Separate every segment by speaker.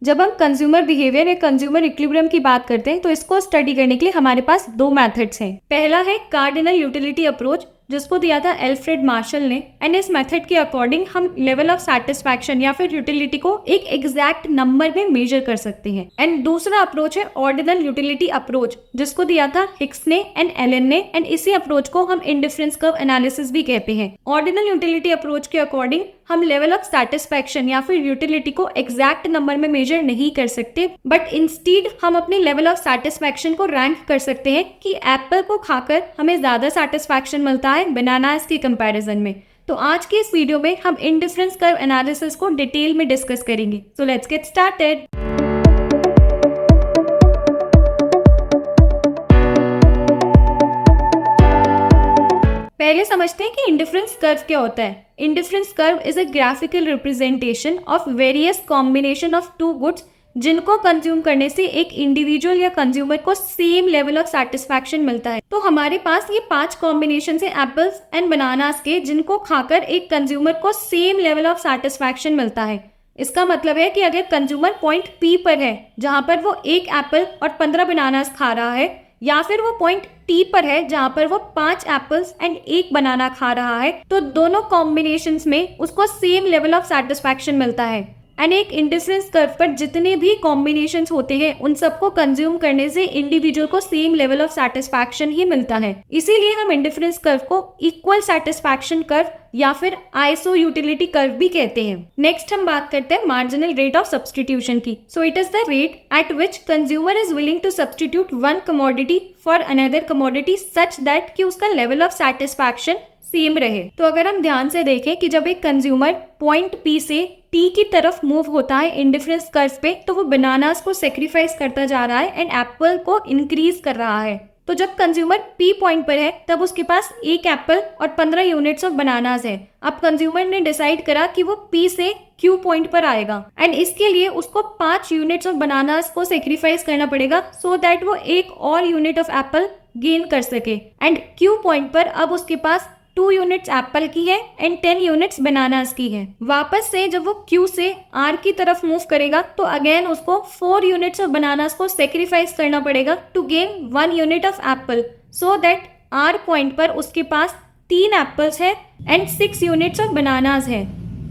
Speaker 1: जब हम consumer behaviour या कंज्यूमर इक्विलिब्रियम की बात करते हैं तो इसको स्टडी करने के लिए हमारे पास दो मेथड्स हैं। पहला है कार्डिनल यूटिलिटी अप्रोच, जिसको दिया था एल्फ्रेड मार्शल ने, एंड इस मेथड के अकॉर्डिंग हम लेवल ऑफ सेटिस्फैक्शन या फिर यूटिलिटी को एक एग्जैक्ट नंबर में मेजर कर सकते हैं। एंड दूसरा अप्रोच है ऑर्डिनल यूटिलिटी अप्रोच, जिसको दिया था हिक्स ने एंड एलन ने, एंड इसी अप्रोच को हम इंडिफरेंस कर्व एनालिसिस भी कहते हैं। ऑर्डिनल यूटिलिटी अप्रोच के अकॉर्डिंग हम लेवल ऑफ सेटिस्फैक्शन या फिर यूटिलिटी को एग्जैक्ट नंबर में मेजर नहीं कर सकते, बट इंस्टीड हम अपने लेवल ऑफ सेटिस्फैक्शन को रैंक कर सकते हैं कि एप्पल को खाकर हमें ज्यादा सेटिस्फैक्शन मिलता है बनानास के कंपैरिजन में। तो आज के इस वीडियो में हम इंडिफरेंस कर्व एनालिसिस को डिटेल में डिस्कस करेंगे। So let's get started. पहले समझते हैं कि इंडिफरेंस कर्व क्या होता है। Indifference curve is a graphical representation of various combination of two goods जिनको कंज्यूम करने से एक इंडिविजुअल या कंज्यूमर को सेम लेवल ऑफ सेटिस्फैक्शन मिलता है। तो हमारे पास ये 5 कॉम्बिनेशन है एप्पल्स एंड बनानास के, जिनको खाकर एक कंज्यूमर को सेम लेवल ऑफ सेटिस्फैक्शन मिलता है। इसका मतलब है कि अगर कंज्यूमर पॉइंट पी पर है जहां पर वो एक एप्पल और 15 बनानास खा रहा है, या फिर वो पॉइंट टी पर है जहां पर वो 5 एप्पल्स एंड एक बनाना खा रहा है, तो दोनों कॉम्बिनेशंस में उसको सेम लेवल ऑफ सेटिस्फैक्शन मिलता है। एंड एक इंडिफरेंस कर्व पर जितने भी कॉम्बिनेशंस होते हैं उन सबको कंज्यूम करने से इंडिविजुअल को सेम लेवल ऑफ सेटिस्फैक्शन ही मिलता है। इसीलिए हम इंडिफरेंस कर्व को इक्वल सेटिस्फैक्शन कर्व या फिर आइसो यूटिलिटी कर्व भी कहते हैं। नेक्स्ट हम बात करते हैं मार्जिनल रेट ऑफ सब्स्टिट्यूशन की। So it is the rate at which consumer is willing to substitute one commodity for another commodity such that कि उसका लेवल ऑफ सेटिस्फैक्शन सेम रहे। तो अगर हम ध्यान से देखें कि जब एक कंज्यूमर पॉइंट पी से टी की तरफ मूव होता है इंडिफरेंस कर्व पे, तो वो बनानास को सेक्रीफाइस करता जा रहा है एंड एप्पल को इंक्रीज कर रहा है। तो जब कंज्यूमर पी पॉइंट पर है तब उसके पास एक एप्पल और 15 यूनिट्स ऑफ बनानास है। अब कंज्यूमर ने डिसाइड करा कि वो पी से क्यू पॉइंट पर आएगा एंड इसके लिए उसको 5 यूनिट्स ऑफ बनानास को सेक्रीफाइस करना पड़ेगा सो दैट वो एक और यूनिट ऑफ एप्पल गेन कर सके। एंड क्यू पॉइंट पर अब उसके पास 2 यूनिट्स एप्पल की है एंड 10 यूनिट्स बनानास की है। वापस से जब वो क्यू से आर की तरफ मूव करेगा तो अगेन उसको 4 यूनिट्स ऑफ बनानास को सेक्रीफाइस करना पड़ेगा to gain 1 unit of apple, so that are point पर उसके पास 3 एप्पल्स है एंड 6 यूनिट्स ऑफ बनानास है।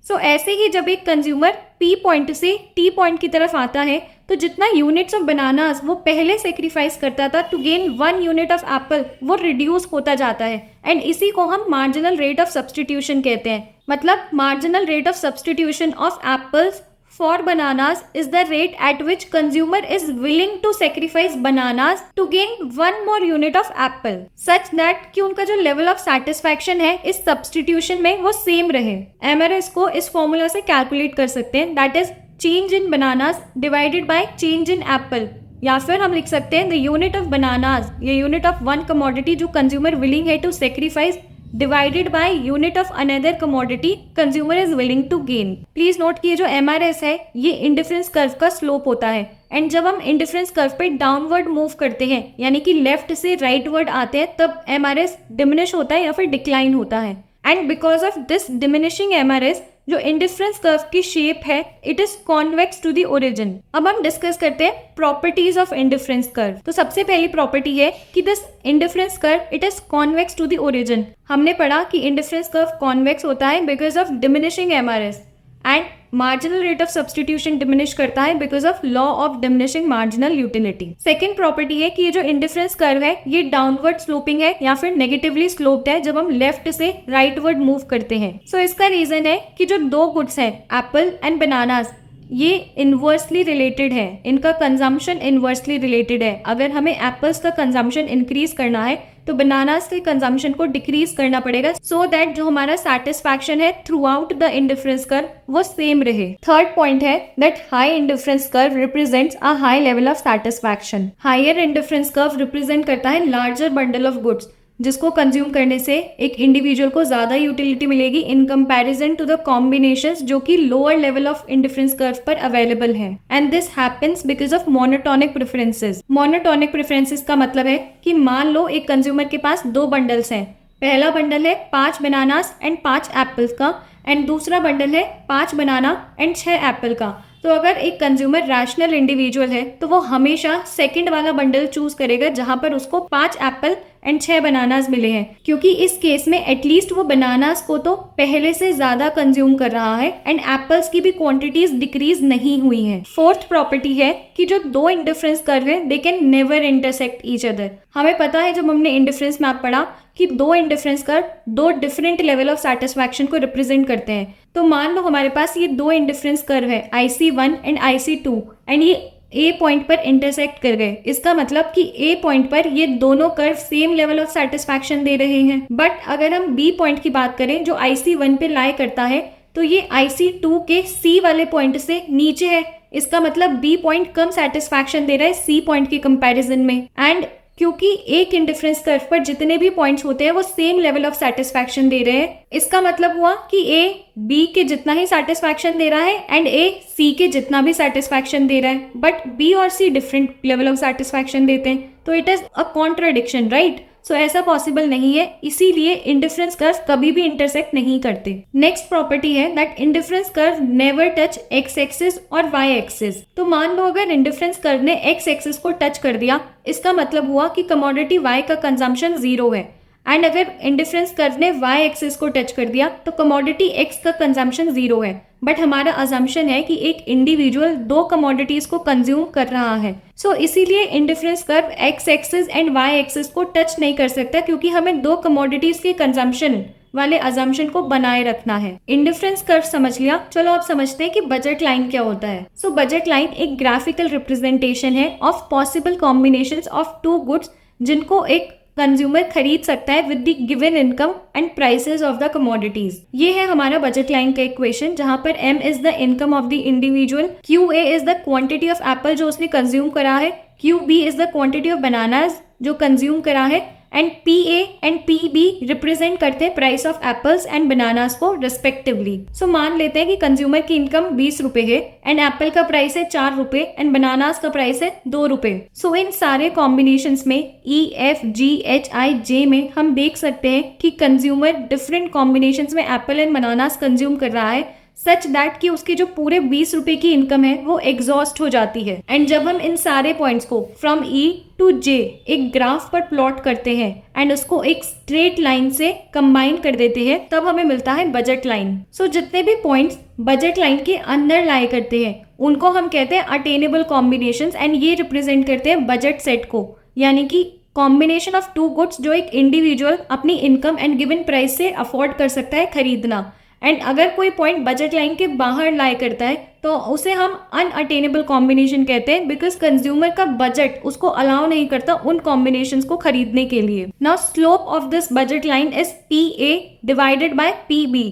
Speaker 1: सो ऐसे ही जब एक कंज्यूमर पी पॉइंट से टी पॉइंट की तरफ आता है तो जितना यूनिट्स ऑफ बनानास वो पहले सेक्रीफाइस करता था to gain 1 unit of apple, वो रिड्यूस होता जाता है एंड इसी को हम मार्जिनल रेट ऑफ सब्स्टिट्यूशन कहते हैं। मतलब marginal rate of substitution of apples for bananas is the rate at which consumer is willing to sacrifice bananas to gain 1 more unit of apple such that कि उनका जो level of satisfaction है इस substitution में वो same रहे। MRS को इस formula से calculate कर सकते हैं, that is change in bananas divided by change in apple, या फिर हम लिख सकते हैं the unit of bananas या unit of one commodity जो consumer willing है to sacrifice divided by unit of another commodity consumer is willing to gain. Please note कि जो MRS है ये इंडिफरेंस कर्व का स्लोप होता है एंड जब हम इंडिफरेंस कर्व पे डाउनवर्ड मूव करते हैं यानी कि लेफ्ट से राइटवर्ड आते हैं तब MRS डिमिनिश होता है या फिर डिक्लाइन होता है। And because of this diminishing MRS जो इंडिफरेंस कर्व की शेप है it is convex to the origin. अब हम डिस्कस करते हैं प्रॉपर्टीज ऑफ इंडिफरेंस कर्व। तो सबसे पहली प्रॉपर्टी है कि this indifference curve it is convex to the origin. हमने पढ़ा कि इंडिफरेंस कर्व कॉन्वेक्स होता है because of diminishing MRS and marginal rate of substitution diminish करता है because of law of diminishing marginal utility. Second property है कि ये जो इंडिफरेंस कर्व है ये डाउनवर्ड स्लोपिंग है या फिर नेगेटिवली स्लोप्ड है जब हम लेफ्ट से राइटवर्ड मूव करते हैं। सो इसका रीजन है कि जो 2 गुड्स हैं एप्पल एंड बनानास ये इनवर्सली रिलेटेड है, इनका कंजम्पशन इनवर्सली रिलेटेड है। अगर हमें एप्पल्स का कंजम्पशन इंक्रीज करना है तो बनानास के कंजम्पशन को डिक्रीज करना पड़ेगा सो दैट जो हमारा सेटिस्फैक्शन है throughout the indifference curve वो सेम रहे। थर्ड पॉइंट है that high indifference curve represents a high level of satisfaction. Higher indifference curve represent करता है लार्जर बंडल ऑफ गुड्स जिसको कंज्यूम करने से एक इंडिविजुअल को ज्यादा यूटिलिटी मिलेगी in comparison to the combinations जो कि lower level of indifference curve पर अवेलेबल है। And this happens because of monotonic preferences. Monotonic preferences का मतलब है कि मान लो एक कंज्यूमर के पास 2 बंडल्स हैं। पहला बंडल है 5 बनानास एंड 5 एप्पल्स का एंड दूसरा बंडल है 5 बनाना एंड 6 एप्पल का। तो अगर एक कंज्यूमर रैशनल इंडिविजुअल है तो वो हमेशा सेकंड वाला बंडल चूज करेगा जहां पर उसको 5 एप्पल एंड 6 बनानास मिले हैं, क्योंकि इस केस में एटलीस्ट वो बनानास को तो पहले से ज्यादा कंज्यूम कर रहा है एंड एप्पल्स की भी क्वांटिटीज डिक्रीज नहीं हुई है। फोर्थ प्रॉपर्टी है कि जो दो इंडिफरेंस कर्व है they can never intersect each other. हमें पता है जब हमने इंडिफरेंस मैप पढ़ा कि दो इंडिफरेंस कर्व दो डिफरेंट लेवल ऑफ सेटिस्फैक्शन को रिप्रेजेंट करते हैं। तो मान लो हमारे पास ये दो इंडिफरेंस कर्व है IC1 एंड IC2 एंड ये ए पॉइंट पर इंटरसेक्ट कर गए। इसका मतलब कि ए पॉइंट पर ये दोनों curve same level of satisfaction दे रहे हैं। बट अगर हम बी पॉइंट की बात करें जो IC1 पे लाई करता है तो ये IC2 के सी वाले पॉइंट से नीचे है। इसका मतलब बी पॉइंट कम सेटिस्फैक्शन दे रहा है सी पॉइंट की कंपैरिजन में। एंड क्योंकि एक इंडिफरेंस कर्व पर जितने भी पॉइंट्स होते हैं वो सेम लेवल ऑफ सेटिस्फैक्शन दे रहे हैं, इसका मतलब हुआ कि ए बी के जितना ही सेटिस्फैक्शन दे रहा है एंड ए सी के जितना भी सेटिस्फैक्शन दे रहा है, बट बी और C different level of satisfaction देते हैं। तो it is a contradiction, right? So ऐसा पॉसिबल नहीं है, इसीलिए इंडिफरेंस कर्व कभी भी इंटरसेक्ट नहीं करते। नेक्स्ट प्रॉपर्टी है that indifference curve never touch x axis और वाई एक्सिस। तो मान लो अगर इंडिफरेंस कर्व ने एक्स एक्सिस को टच कर दिया, इसका मतलब हुआ कि कमोडिटी वाई का कंजम्पशन 0 है। एंड अगर इंडिफरेंस कर्व ने वाई एक्सिस को टच कर दिया तो कमोडिटी एक्स का कंजम्पशन 0 है। बट हमारा अजम्पशन है कि एक इंडिविजुअल दो कमोडिटीज को कंज्यूम कर रहा है। सो इसीलिए indifference curve X axis and Y axis को टच नहीं कर सकता, क्योंकि हमें दो कमोडिटीज के कंजम्पशन वाले अजम्पशन को बनाए रखना है। इंडिफरेंस कर्व समझ लिया, चलो अब समझते हैं कि बजट लाइन क्या होता है। सो बजट लाइन एक ग्राफिकल रिप्रेजेंटेशन है of possible combinations of two goods जिनको एक कंज्यूमर खरीद सकता है with the given income and prices of the commodities. ये है हमारा बजट लाइन का इक्वेशन, जहां पर M is the income of the individual, QA is the quantity of Apple जो उसने कंज्यूम करा है, QB is the quantity of bananas जो कंज्यूम करा है, and PA and PB represent करते हैं price of apples and bananas को रिस्पेक्टिवली। सो मान लेते हैं कि कंज्यूमर की इनकम 20 रुपए है एंड एप्पल का प्राइस है 4 रुपए एंड बनानास का प्राइस है 2 रुपए। सो इन सारे कॉम्बिनेशंस में EFGHIJ में हम देख सकते हैं कि कंज्यूमर डिफरेंट कॉम्बिनेशंस में एप्पल एंड बनानास कंज्यूम कर रहा है सच दैट कि उसके जो पूरे 20 रुपए की इनकम है वो एग्जॉस्ट हो जाती है। एंड जब हम इन सारे पॉइंट्स को फ्रॉम E टू J एक ग्राफ पर प्लॉट करते हैं एंड उसको एक स्ट्रेट लाइन से कंबाइन कर देते हैं, तब हमें मिलता है बजट लाइन। सो जितने भी पॉइंट्स बजट लाइन के अंदर लाई करते हैं उनको हम कहते हैं अटेनेबल कॉम्बिनेशंस एंड ये रिप्रेजेंट करते हैं बजट सेट को, यानी कि कॉम्बिनेशन ऑफ टू गुड्स जो एक इंडिविजुअल अपनी इनकम एंड गिवन प्राइस से अफोर्ड कर सकता है खरीदना। एंड अगर कोई पॉइंट बजट लाइन के बाहर लाई करता है तो उसे हम अनअटेनेबल कॉम्बिनेशन कहते हैं, बिकॉज कंज्यूमर का बजट उसको अलाउ नहीं करता उन कॉम्बिनेशंस को खरीदने के लिए। Now slope of this budget line is PA divided by PB।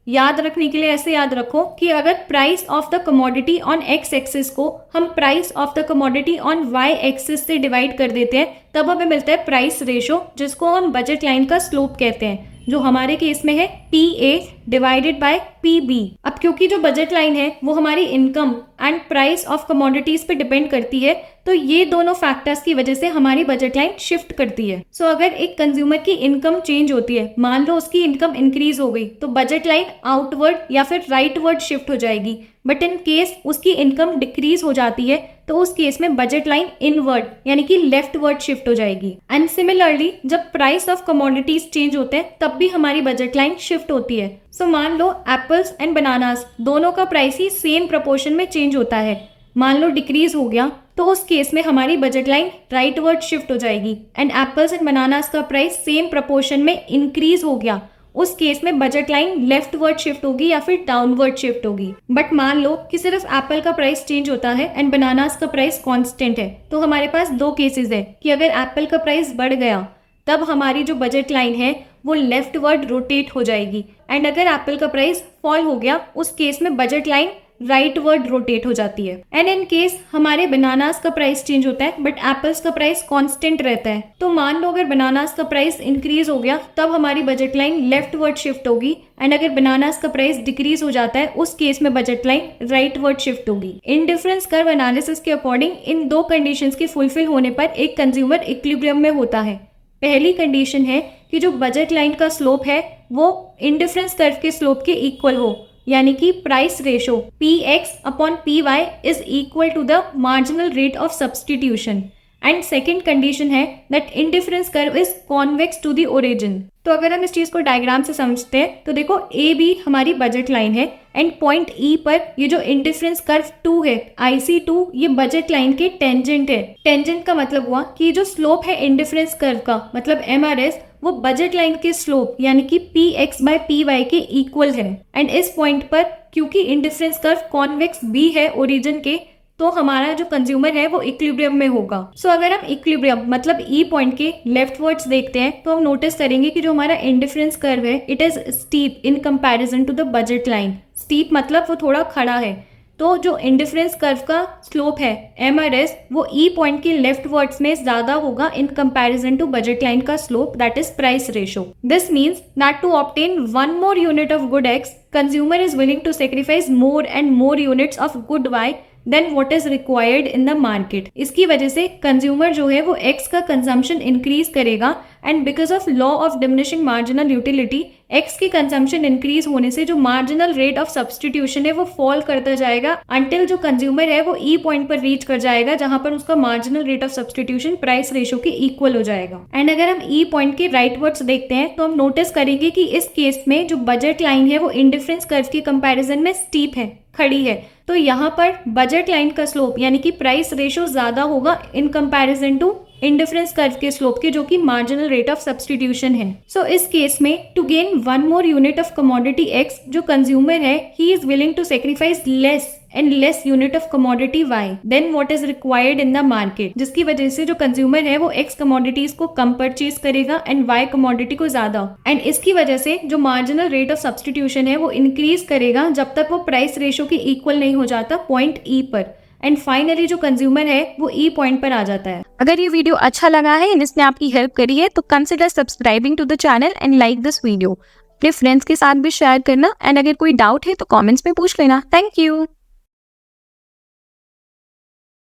Speaker 1: याद रखने के लिए ऐसे याद रखो कि अगर price of the commodity on X axis को हम price of the commodity on Y axis से डिवाइड कर देते हैं तब हमें मिलता है प्राइस रेशो, जिसको हम बजट लाइन का स्लोप कहते हैं, जो हमारे केस में है PA डिवाइडेड बाय PB। अब क्योंकि जो बजट लाइन है वो हमारी income and price of commodities पे डिपेंड करती है, तो ये दोनों फैक्टर्स की वजह से हमारी बजट लाइन शिफ्ट करती है। सो अगर एक कंज्यूमर की इनकम चेंज होती है, मान लो उसकी इनकम इंक्रीज हो गई, तो बजट लाइन आउटवर्ड या फिर राइटवर्ड शिफ्ट हो जाएगी। बट इन केस उसकी इनकम डिक्रीज हो जाती है तो उस केस में बजट लाइन इनवर्ड यानी कि लेफ्टवर्ड शिफ्ट हो जाएगी। एंड सिमिलरली जब प्राइस ऑफ कमोडिटीज चेंज होते हैं तब भी हमारी बजट लाइन शिफ्ट होती है। सो मान लो एप्पल्स एंड बनानास दोनों का प्राइस ही सेम प्रोपोर्शन में चेंज होता है, मान लो डिक्रीज हो गया, तो उस केस में हमारी बजट लाइन राइटवर्ड शिफ्ट हो जाएगी। एंड एप्पल्स एंड बनानास का प्राइस सेम प्रोपोर्शन में इंक्रीज हो गया, उस केस में बजट लाइन लेफ्टवर्ड शिफ्ट होगी या फिर डाउनवर्ड शिफ्ट होगी। बट मान लो कि सिर्फ एप्पल का प्राइस चेंज होता है एंड बनानास का प्राइस कांस्टेंट है, तो हमारे पास दो केसेस है कि अगर एप्पल का प्राइस बढ़ गया तब हमारी जो बजट लाइन है वो लेफ्टवर्ड रोटेट हो जाएगी, एंड अगर एप्पल का प्राइस फॉल हो गया उस केस में बजट लाइन राइटवर्ड रोटेट हो जाती है। एंड इन केस हमारे बनानास का प्राइस चेंज होता है बट एप्पल्स का प्राइस कांस्टेंट रहता है, तो मान लो अगर बनानास का प्राइस इंक्रीज हो गया तब हमारी बजट लाइन लेफ्टवर्ड शिफ्ट होगी, एंड अगर बनानास का प्राइस डिक्रीज हो जाता है उस केस में बजट लाइन राइटवर्ड शिफ्ट होगी। इंडिफरेंस कर्व एनालिसिस के अकॉर्डिंग इन दो कंडीशंस के फुलफिल होने पर एक कंज्यूमर इक्विलिब्रियम में होता है। पहली कंडीशन है कि जो बजट लाइन का स्लोप है वो इंडिफरेंस कर्व के स्लोप के इक्वल हो, यानी कि price ratio Px/Py is equal to the marginal rate of substitution. And second condition है that indifference curve is convex to the origin. तो अगर हम इस चीज को डायग्राम से समझते हैं तो देखो ए बी हमारी बजट लाइन है एंड पॉइंट ई पर ये जो इंडिफरेंस कर्व 2 है IC2 ये बजट लाइन के टेंजेंट है। टेंजेंट का मतलब हुआ कि जो स्लोप है इंडिफरेंस कर्व का मतलब MRS वो बजट लाइन के स्लोप यानी कि Px/Py के इक्वल है। एंड इस पॉइंट पर क्योंकि इंडिफरेंस कर्व कॉन्वेक्स भी है ओरिजिन के तो हमारा जो कंज्यूमर है वो इक्विलिब्रियम में होगा। सो अगर हम इक्विलिब्रियम मतलब ई पॉइंट के लेफ्ट वर्ड्स देखते हैं तो हम नोटिस करेंगे कि जो हमारा इंडिफरेंस कर्व है it is steep in comparison to the budget line. Steep मतलब वो थोड़ा खड़ा है। तो जो इंडिफरेंस कर्व का स्लोप है MRS वो ई पॉइंट के लेफ्ट वर्ड्स में ज्यादा होगा in comparison to budget line का slope that is price ratio. This means that to obtain one more unit of good X consumer is willing to sacrifice more and more units of good Y than what is required in the market. इसकी वजह से consumer जो है वो X का consumption increase करेगा and because of law of diminishing marginal utility X की consumption increase होने से जो मार्जिनल रेट ऑफ सब्सटीट्यूशन है वो फॉल करता जाएगा अंटिल जो कंज्यूमर है वो ई पॉइंट पर रीच कर जाएगा जहां पर उसका marginal rate of substitution price ratio के इक्वल हो जाएगा। एंड अगर हम ई पॉइंट के राइट वर्ड्स देखते हैं तो हम नोटिस करेंगे कि इस केस में जो बजट लाइन है वो इंडिफरेंस कर्व के कंपैरिजन में स्टीप है, खड़ी है। तो यहाँ पर बजट लाइन का स्लोप यानी कि प्राइस रेशो ज्यादा होगा in comparison to indifference curve के स्लोप के जो कि मार्जिनल रेट ऑफ सब्सटीट्यूशन है। सो इस केस में to gain one more unit of commodity X जो कंज्यूमर है he is willing to sacrifice less and less unit of commodity Y than what is required in the market, जिसकी वजह से जो consumer है वो X कमोडिटीज को कम purchase करेगा एंड Y कमोडिटी को ज्यादा। एंड इसकी वजह से जो मार्जिनल रेट ऑफ सब्सटीट्यूशन है वो इंक्रीज करेगा जब तक वो प्राइस रेशो के इक्वल नहीं हो जाता पॉइंट E पर। एंड फाइनली जो कंज्यूमर है वो ई पॉइंट पर आ जाता है।
Speaker 2: अगर ये वीडियो अच्छा लगा है एंड इसने आपकी हेल्प करी है तो consider subscribing to the channel and like this video. अपने फ्रेंड्स के साथ भी शेयर करना एंड अगर कोई डाउट है तो कमेंट्स में पूछ लेना। Thank you.